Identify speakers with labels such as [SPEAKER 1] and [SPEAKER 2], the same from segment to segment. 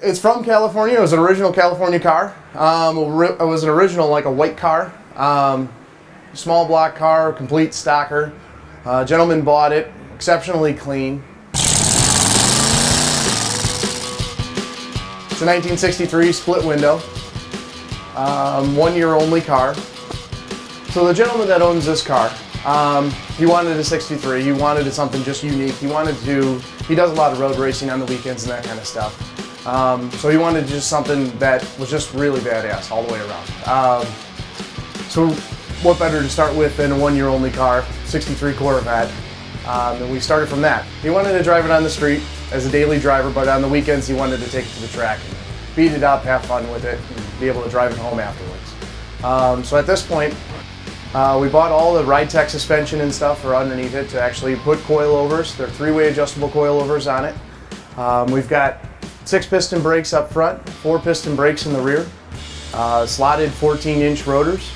[SPEAKER 1] It's from California. It was an original California car. It was an original, like a white car. Small block car, complete stocker. Gentleman bought it, exceptionally clean. It's a 1963 split window, 1 year only car. So the gentleman that owns this car, he wanted a 63. He wanted something just unique. He does a lot of road racing on the weekends and that kind of stuff. So he wanted just something that was just really badass all the way around. So what better to start with than a 1 year only car, 63 Corvette. And we started from that. He wanted to drive it on the street as a daily driver, but on the weekends he wanted to take it to the track and beat it up, have fun with it, and be able to drive it home afterwards. So at this point, we bought all the ride tech suspension and stuff for underneath it to actually put coilovers. They're 3-way adjustable coilovers on it. We've got 6 piston brakes up front, 4 piston brakes in the rear, slotted 14-inch rotors,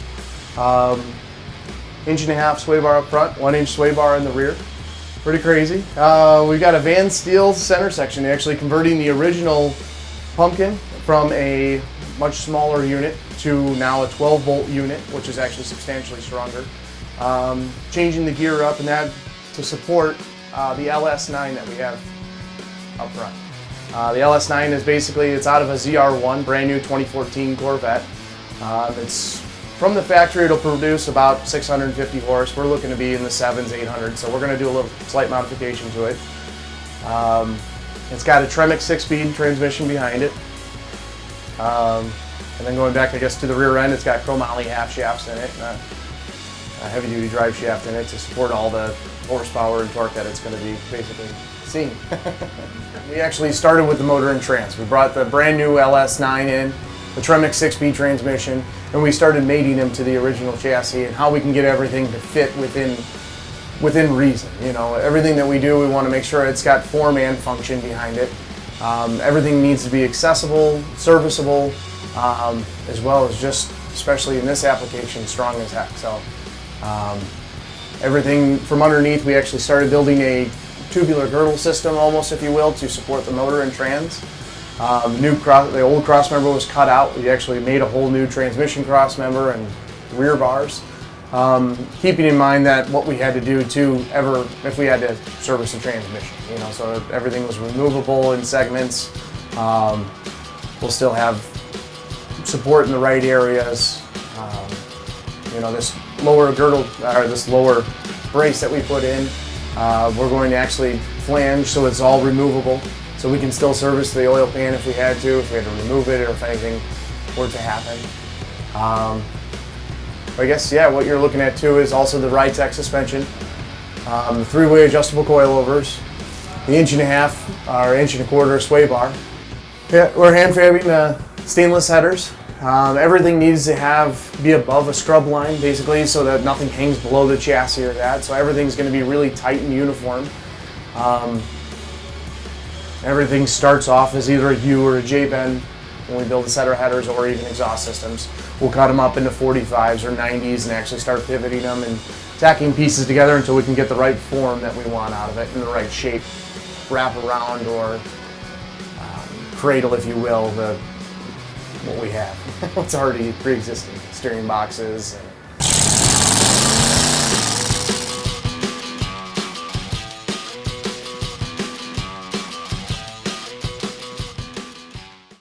[SPEAKER 1] 1.5 inch sway bar up front, 1 inch sway bar in the rear. Pretty crazy. We've got a van steel center section, actually converting the original pumpkin from a much smaller unit to now a 12-volt unit, which is actually substantially stronger. Changing the gear up and that to support the LS9 that we have up front. The LS9 is basically, it's out of a ZR1, brand new 2014 Corvette. It's from the factory, it'll produce about 650 horse. We're looking to be in the 700s, 800s, so we're going to do a little slight modification to it. It's got a Tremec 6-speed transmission behind it. And then going back, I guess, to the rear end, it's got chromoly half shafts in it, and a heavy-duty drive shaft in it to support all the horsepower and torque that it's going to be basically seeing. We actually started with the motor and trans. We brought the brand new LS9 in, the Tremec 6-speed transmission, and we started mating them to the original chassis and how we can get everything to fit within reason. You know, everything that we do, we want to make sure it's got form and function behind it. Everything needs to be accessible, serviceable, as well as just, especially in this application, strong as heck. So everything from underneath, we actually started building a tubular girdle system, almost, if you will, to support the motor and trans. The old cross member was cut out. We actually made a whole new transmission cross member and rear bars, keeping in mind that what we had to do if we had to service the transmission, you know, so everything was removable in segments. We'll still have support in the right areas. You know, this lower girdle, or this lower brace that we put in, we're going to actually flange so it's all removable, so we can still service the oil pan if we had to remove it, or if anything were to happen. I guess, yeah, what you're looking at too is also the ride tech suspension, the 3-way adjustable coilovers, the 1.5 or 1.25 sway bar. Yeah, we're hand fabbing stainless headers. Everything needs to be above a scrub line, basically, so that nothing hangs below the chassis or that. So everything's going to be really tight and uniform. Everything starts off as either a U or a J bend when we build a set of headers, or even exhaust systems. We'll cut them up into 45s or 90s and actually start pivoting them and tacking pieces together until we can get the right form that we want out of it, and the right shape, wrap around, or cradle, if you will, what we have. It's already pre-existing steering boxes and